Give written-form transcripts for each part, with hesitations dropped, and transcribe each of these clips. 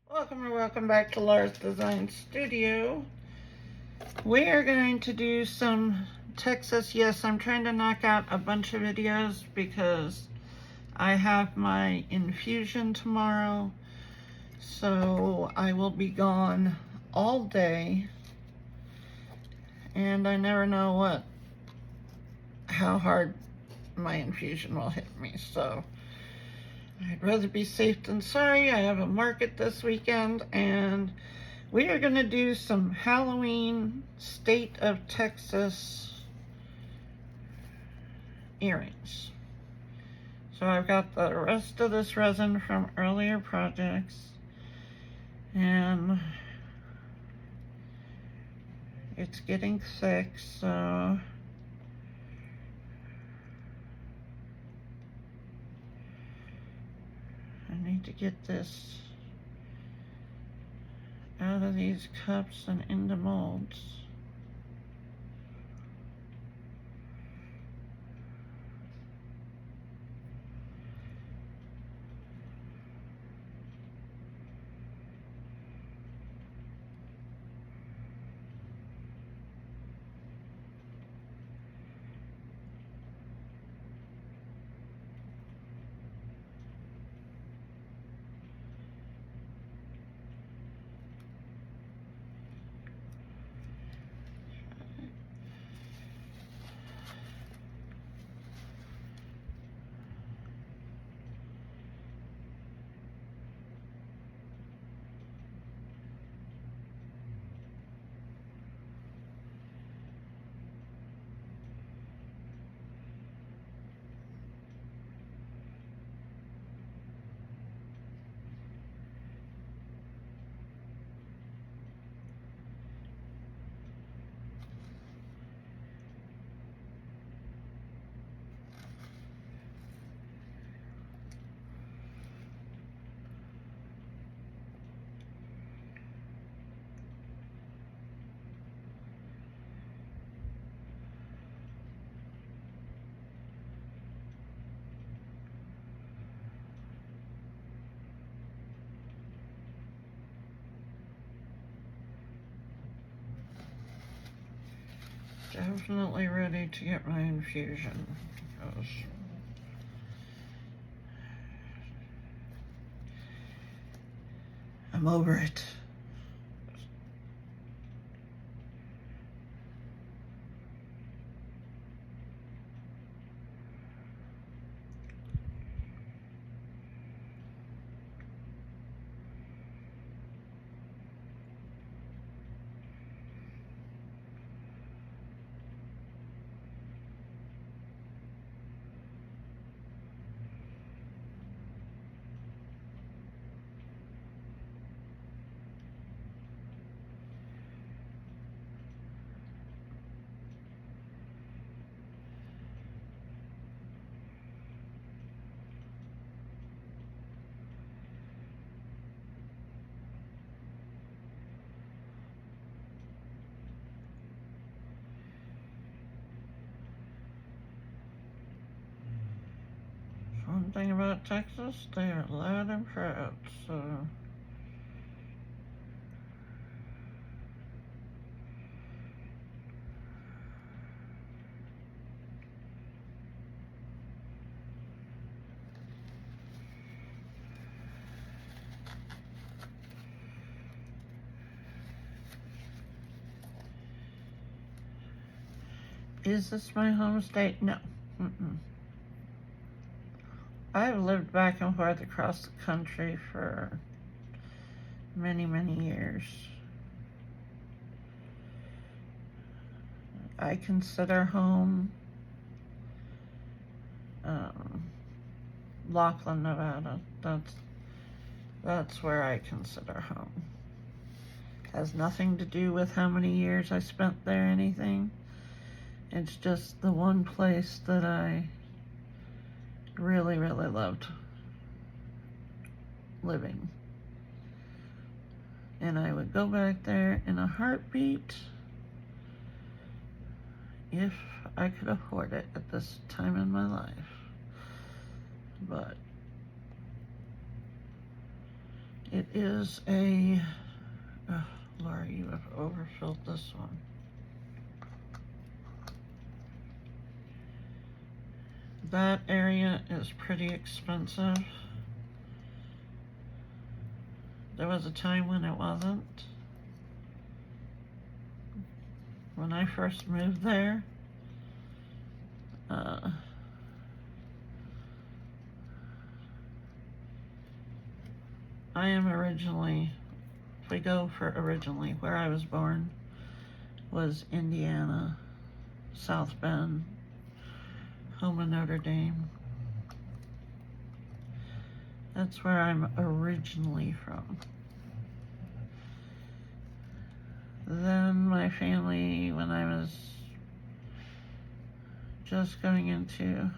Welcome and welcome back to Laura's Design Studio. We are going to do some Texas. Yes, I'm trying to knock out a bunch of videos because I have my infusion tomorrow. So I will be gone all day. And I never know how hard my infusion will hit me. So I'd rather be safe than sorry. I have a market this weekend and we are going to do some Halloween State of Texas earrings. So I've got the rest of this resin from earlier projects and it's getting thick, so I need to get this out of these cups and into molds. Definitely ready to get my infusion because I'm over it. One thing about Texas, they are loud and proud, so is this my home state? No. I've lived back and forth across the country for many, many years. I consider home Laughlin, Nevada. That's where I consider home. Has nothing to do with how many years I spent there or anything. It's just the one place that I really, really loved living. And I would go back there in a heartbeat if I could afford it at this time in my life. But It is a, oh, Laura, you have overfilled this one. That area is pretty expensive. There was a time when it wasn't. When I first moved there, I am originally, if we go for originally, where I was born was Indiana, South Bend, home of Notre Dame. That's where I'm originally from. Then my family, when I was just going into,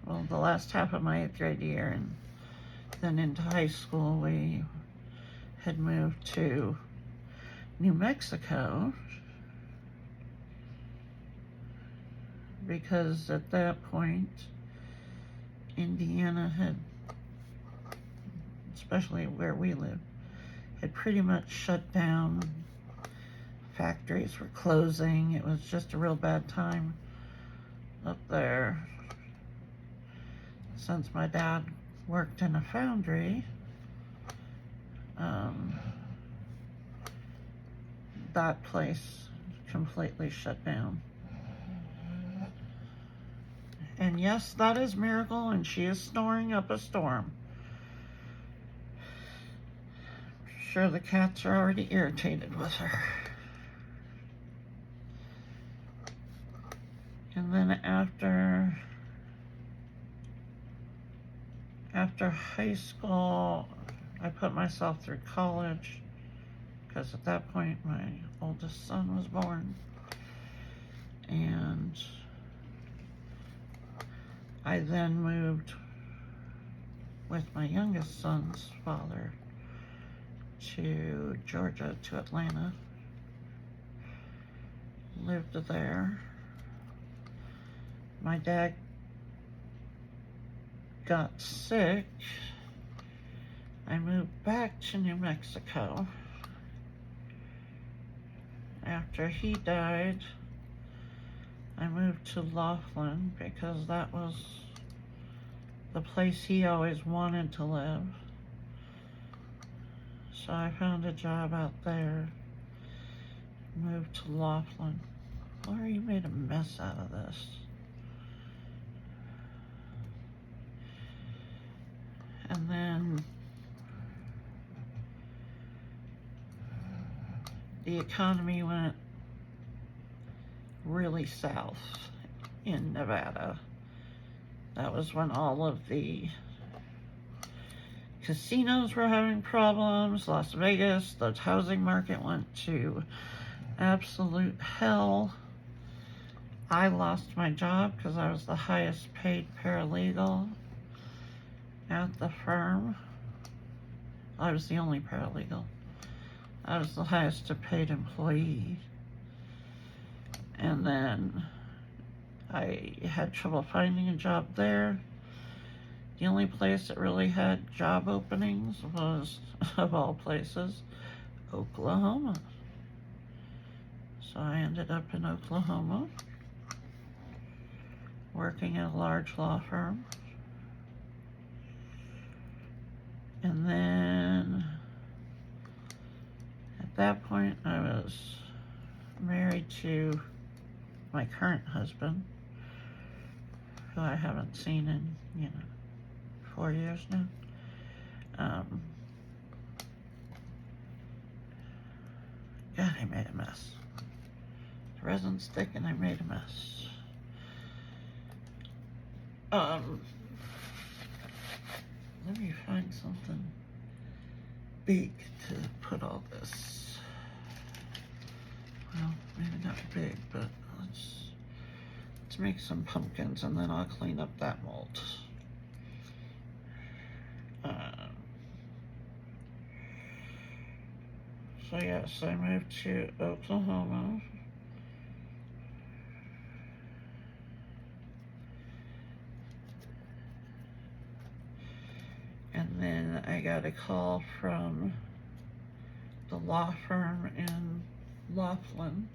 well, the last half of my 8th grade year and then into high school, we had moved to New Mexico because at that point, Indiana had, especially where we lived, had pretty much shut down. Factories were closing. It was just a real bad time up there. Since my dad worked in a foundry, that place completely shut down. And yes, that is Miracle, and she is snoring up a storm. I'm sure the cats are already irritated with her. And then after high school, I put myself through college because at that point my oldest son was born. And I then moved with my youngest son's father to Georgia, to Atlanta. Lived there. My dad got sick. I moved back to New Mexico. After he died, I moved to Laughlin because that was the place he always wanted to live. So I found a job out there, moved to Laughlin. Laura, you made a mess out of this. And then the economy went really south in Nevada. That was when all of the casinos were having problems. Las Vegas, the housing market went to absolute hell. I lost my job because I was the highest paid paralegal at the firm. I was the only paralegal. I was the highest paid employee. And then I had trouble finding a job there. The only place that really had job openings was, of all places, Oklahoma. So I ended up in Oklahoma, working at a large law firm. And then at that point I was married to my current husband, who I haven't seen in, 4 years now. God, I made a mess. The resin's thick and I made a mess. Let me find something big to put all this. Well, maybe not big, but let's make some pumpkins and then I'll clean up that mold. So yes, I moved to Oklahoma. And then I got a call from the law firm in Laughlin,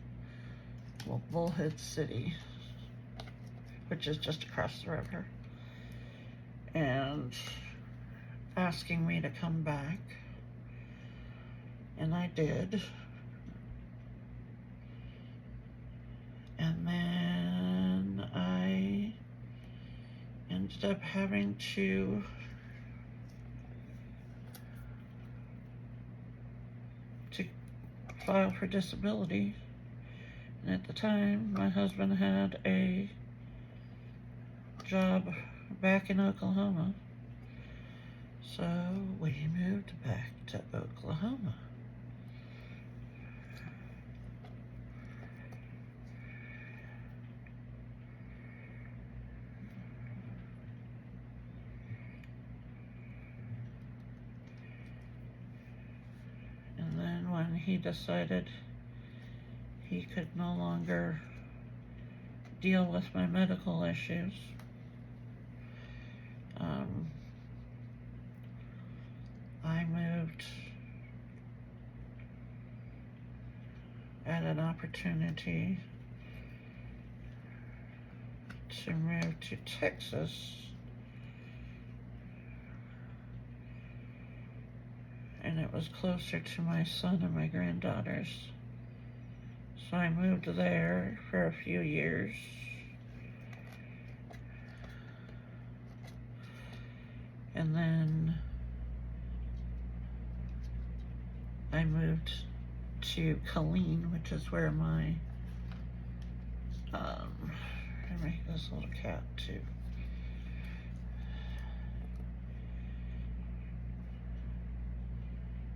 well, Bullhead City, which is just across the river, and asking me to come back, and I did. And then I ended up having to file for disability. And at the time, my husband had a job back in Oklahoma. So we moved back to Oklahoma. And then when he decided he could no longer deal with my medical issues, I moved at an opportunity to move to Texas, and it was closer to my son and my granddaughters. So I moved there for a few years. And then I moved to Colleen, which is where my, I make this little cat too.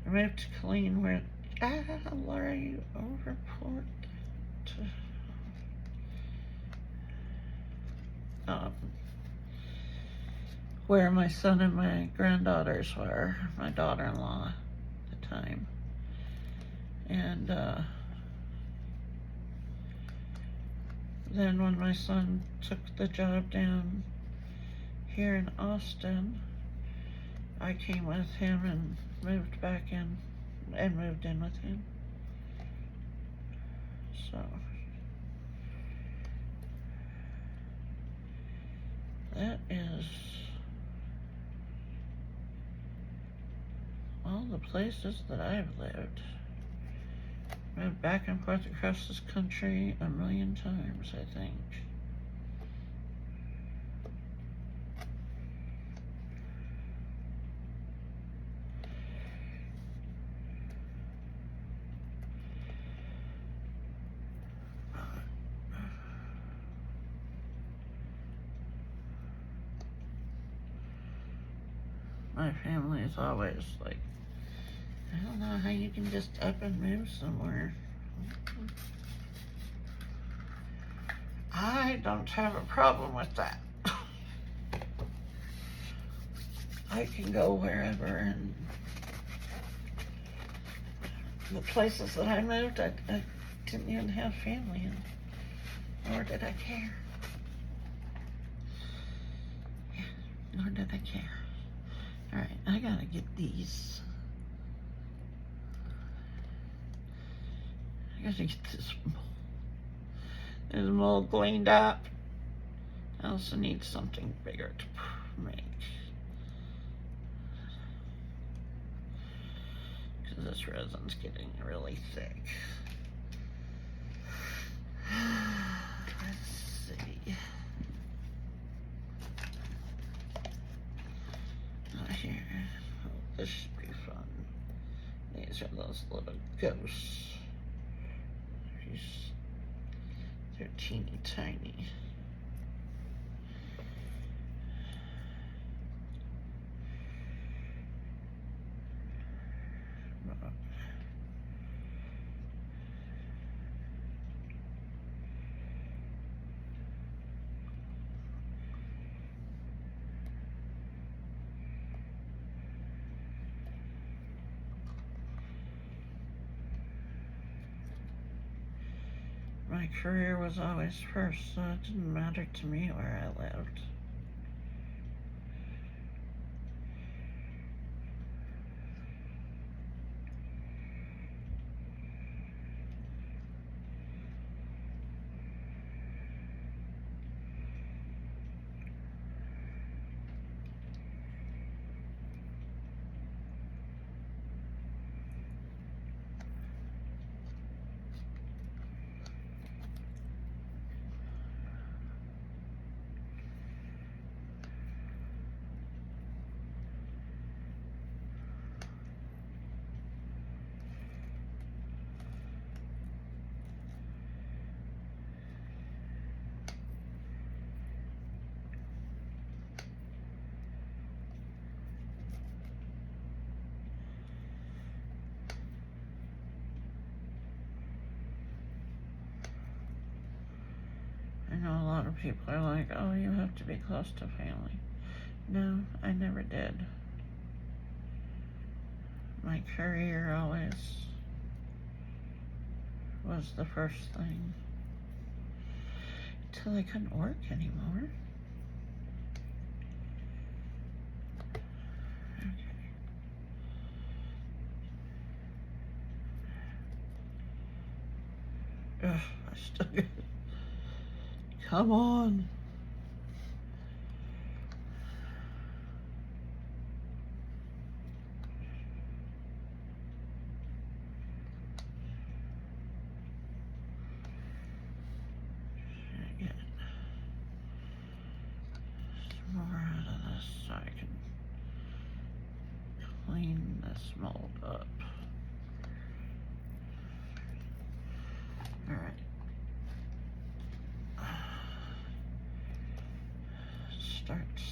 I moved to Colleen where, Laura, you overport. Where my son and my granddaughters were, my daughter-in-law at the time. And then when my son took the job down here in Austin, I came with him and moved back in and moved in with him. So that is all the places that I've lived. Moved back and forth across this country a million times, I think. My family is always like, I don't know how you can just up and move somewhere. I don't have a problem with that. I can go wherever, and the places that I moved, I didn't even have family in, nor did I care. Yeah, nor did I care. All right, I gotta get these. I gotta get this mold cleaned up. I also need something bigger to make, because this resin's getting really thick. Let's see. Here. Oh, this should be fun. These are those little ghosts. They're teeny tiny. My career was always first, so it didn't matter to me where I lived. I know a lot of people are like, oh, you have to be close to family. No, I never did. My career always was the first thing. Until I couldn't work anymore. Okay. Ugh, I still get it. Come on. Get some more out of this so I can clean this mold up. All right. Starts.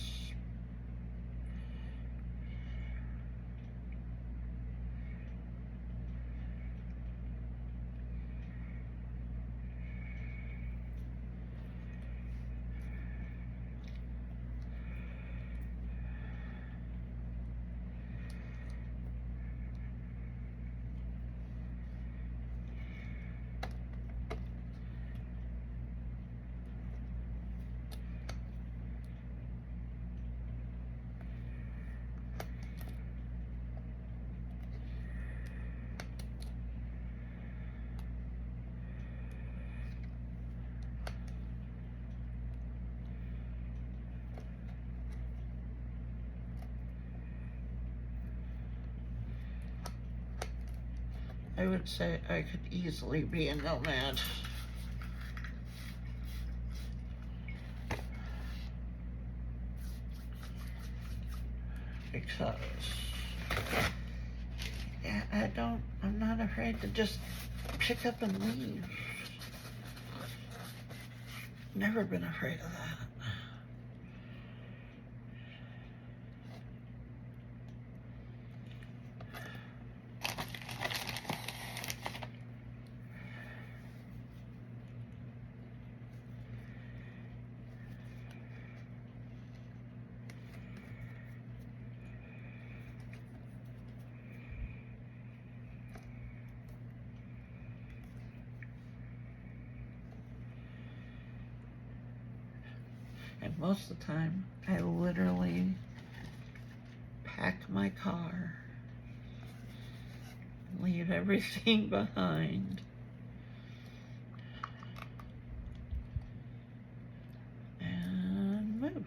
I would say I could easily be a nomad. Because yeah, I'm not afraid to just pick up and leave. Never been afraid of that. And most of the time, I literally pack my car, leave everything behind, and move.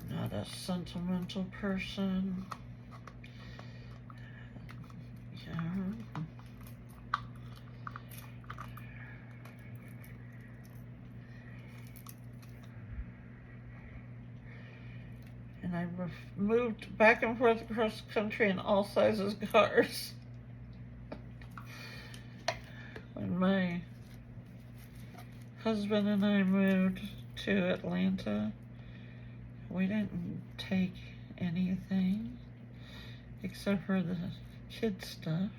Not a sentimental person. Yeah. And I've moved back and forth across the country in all sizes cars. When my husband and I moved to Atlanta, we didn't take anything except for the kid stuff.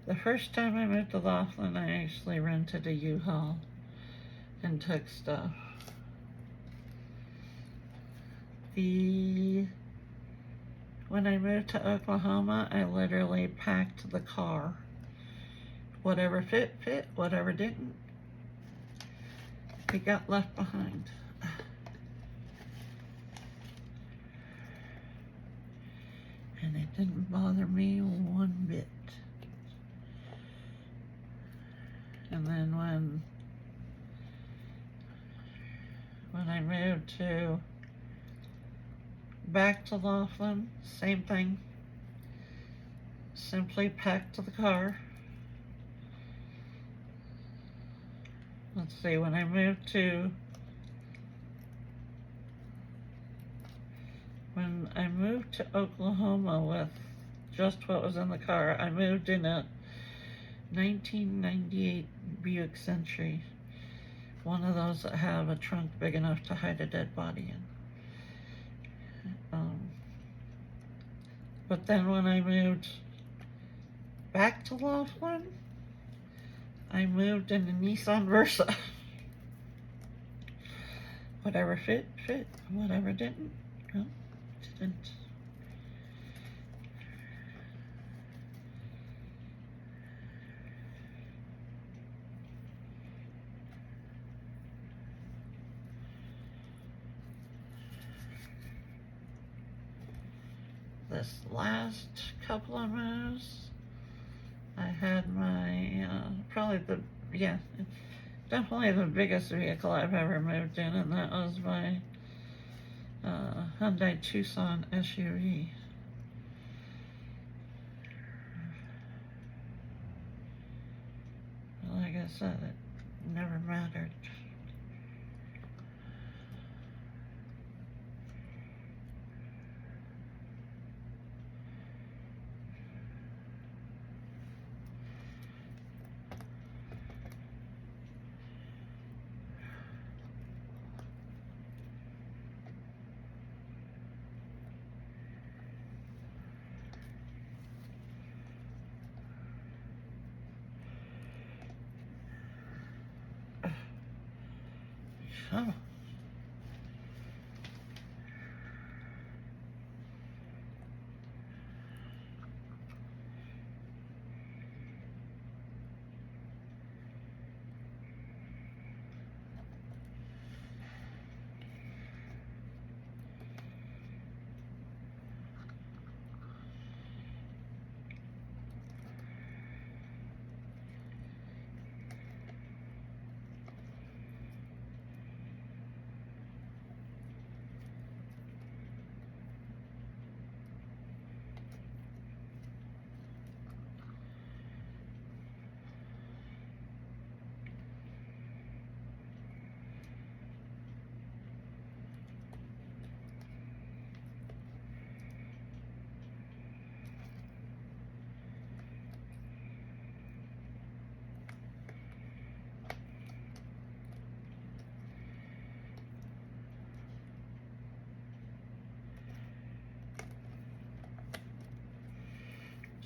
The first time I moved to Laughlin, I actually rented a U-Haul and took stuff. The When I moved to Oklahoma, I literally packed the car. Whatever fit, whatever didn't, it got left behind. And it didn't bother me one bit. And then when I moved back to Laughlin, same thing. Simply packed the car. Let's see, when I moved to Oklahoma with just what was in the car, I moved in a 1998 Buick Century, one of those that have a trunk big enough to hide a dead body in. But then when I moved back to Laughlin, I moved in a Nissan Versa. Whatever fit, whatever didn't, well, didn't. This last couple of moves, I had my, definitely the biggest vehicle I've ever moved in, and that was my Hyundai Tucson SUV. Like I said, it never mattered. Oh.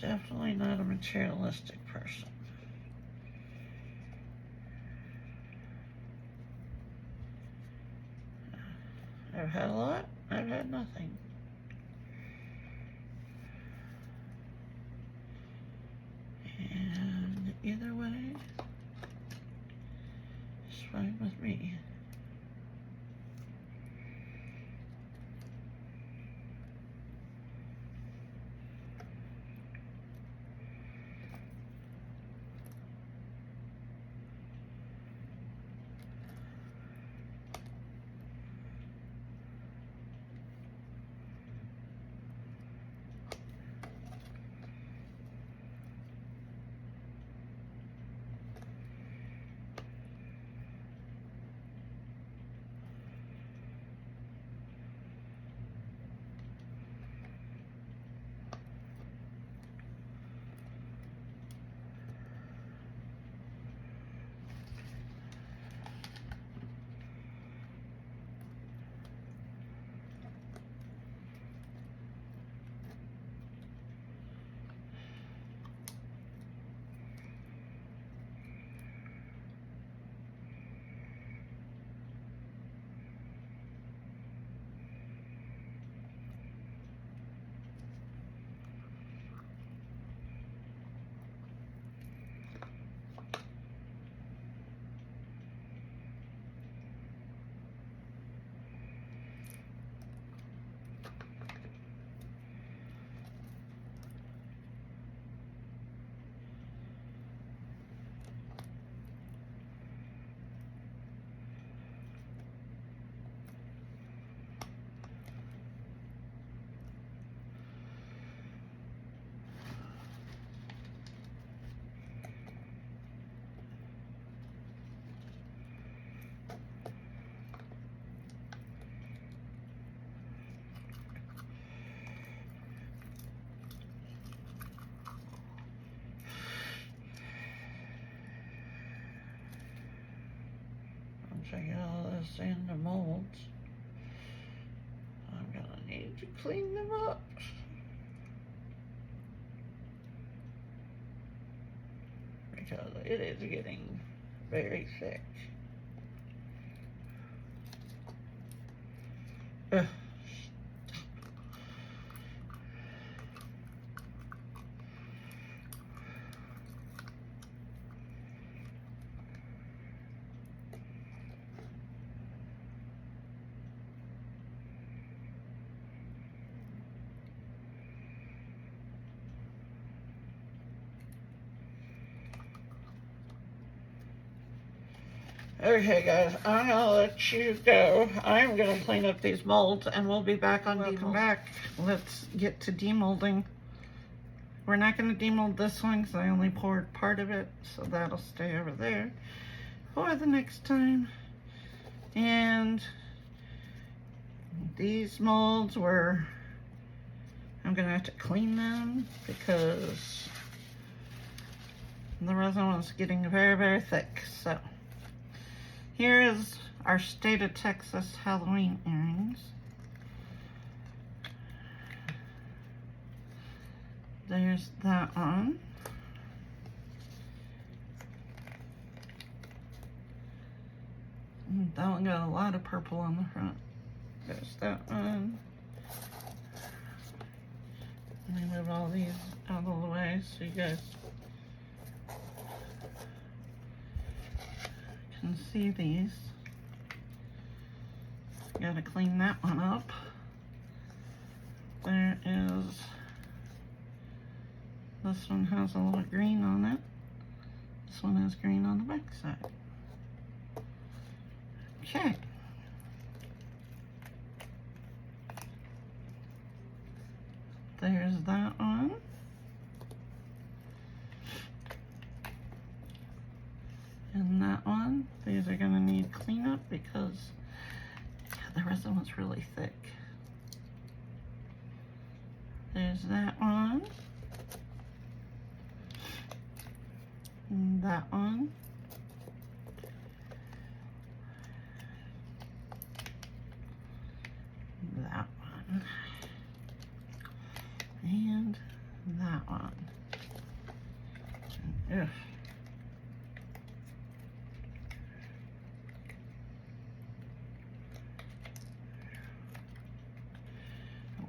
Definitely not a materialistic person. I've had a lot, I've had nothing. And either way, it's fine with me. I got all this in the molds. I'm gonna need to clean them up. Because it is getting very thick. Ugh. Okay guys, I'm gonna let you go. I'm gonna clean up these molds and we'll be back on demold. Welcome back. Let's get to demolding. We're not gonna demold this one because I only poured part of it, so that'll stay over there for the next time. And these molds were, I'm gonna have to clean them because the resin was getting very, very thick. So here is our State of Texas Halloween earrings. There's that one. That one got a lot of purple on the front. There's that one. Let me move all these out of the way so you guys can see these. Gotta clean that one up. There is, this one has a little green on it. This one has green on the back side. Okay. There's that one. And that one. These are gonna need cleanup because the resin was really thick. There's that one. And that one. That one. And that one. Ugh.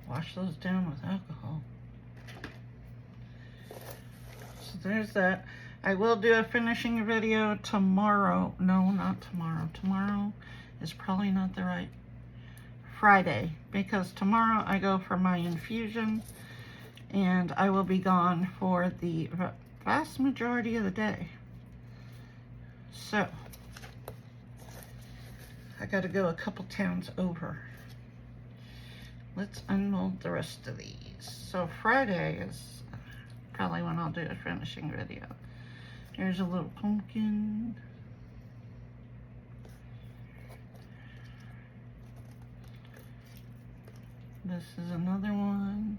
Wash those down with alcohol. So there's that. I will do a finishing video tomorrow. No, not tomorrow. Tomorrow is probably not the right Friday, because tomorrow I go for my infusion and I will be gone for the vast majority of the day. So I got to go a couple towns over. Let's unmold the rest of these. So Friday is probably when I'll do a finishing video. Here's a little pumpkin. This is another one.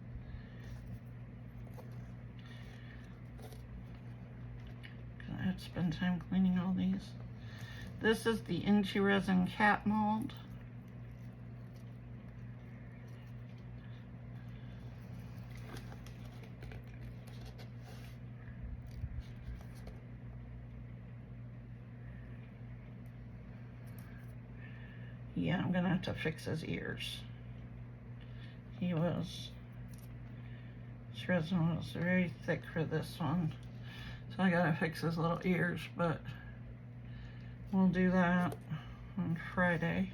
I have to spend time cleaning all these. This is the INTORESIN cat mold. Yeah, I'm gonna have to fix his ears. This resin was very thick for this one. So I gotta fix his little ears, but we'll do that on Friday.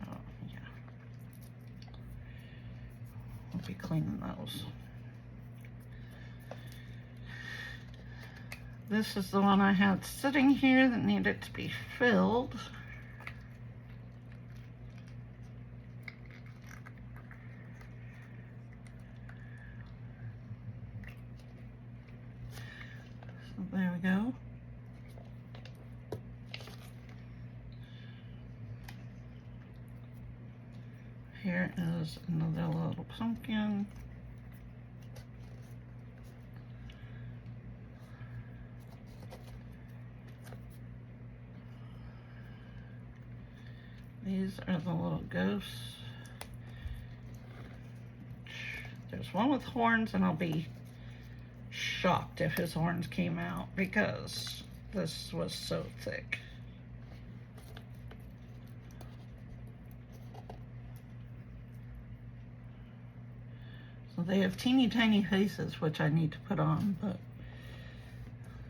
Oh, yeah. We'll be cleaning those. This is the one I had sitting here that needed to be filled. So there we go. Here is another little pumpkin. These are the little ghosts. There's one with horns, and I'll be shocked if his horns came out because this was so thick. So they have teeny tiny faces, which I need to put on, but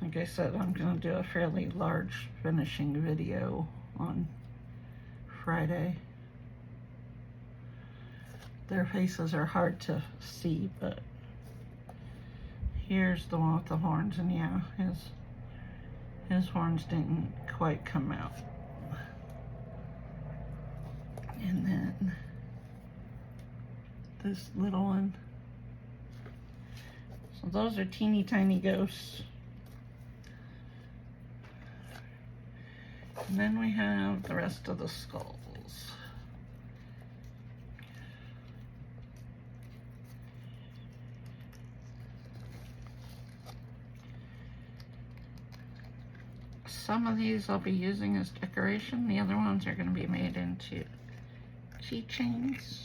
like I said, I'm going to do a fairly large finishing video on Friday. Their faces are hard to see, but here's the one with the horns, and yeah, his horns didn't quite come out. And then this little one. So those are teeny tiny ghosts. And then we have the rest of the skulls. Some of these I'll be using as decoration. The other ones are going to be made into keychains.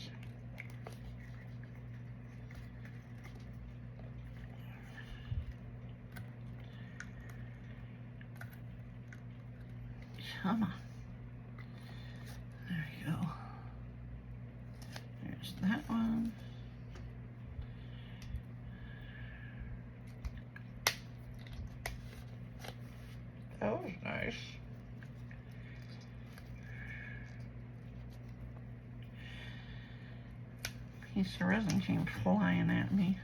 Come on. There you go. There's that one. That was nice. Piece of resin came flying at me.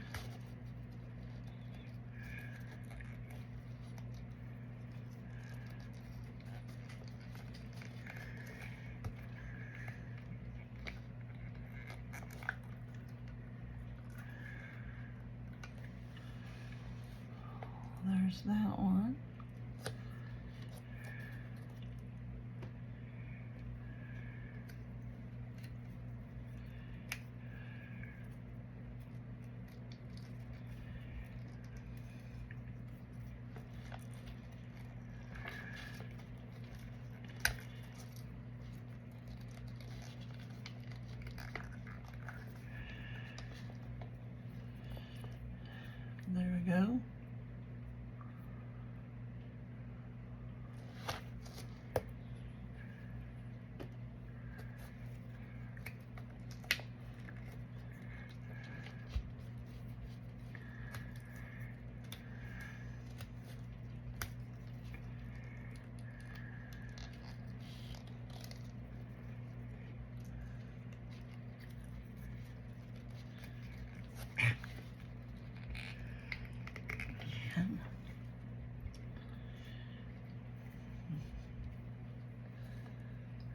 There's that one. There we go.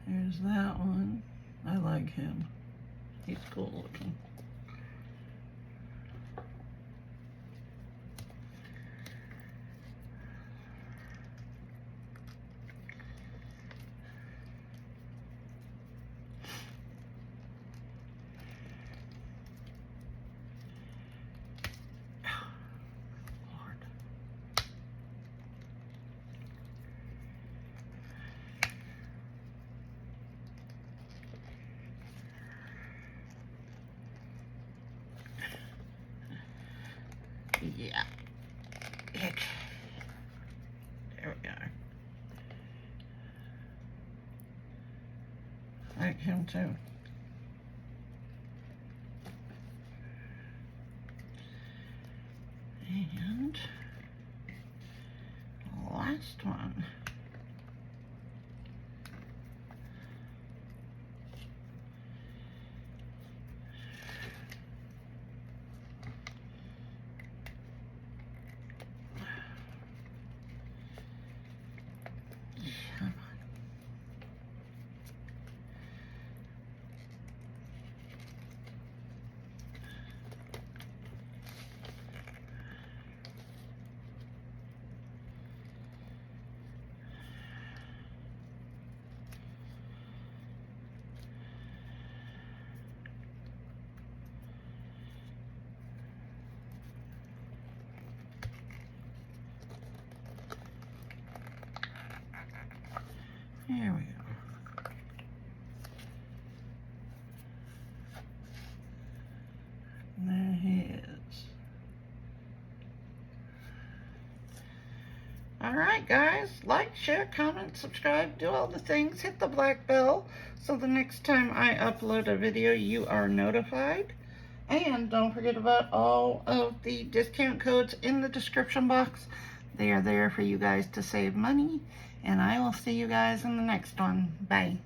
There's that one. I like him. He's cool looking. Yeah. Ick. There we are. I like him too. And last one. There we go. Alright guys, like, share, comment, subscribe, do all the things, hit the black bell so the next time I upload a video you are notified. And don't forget about all of the discount codes in the description box. They are there for you guys to save money. And I will see you guys in the next one. Bye.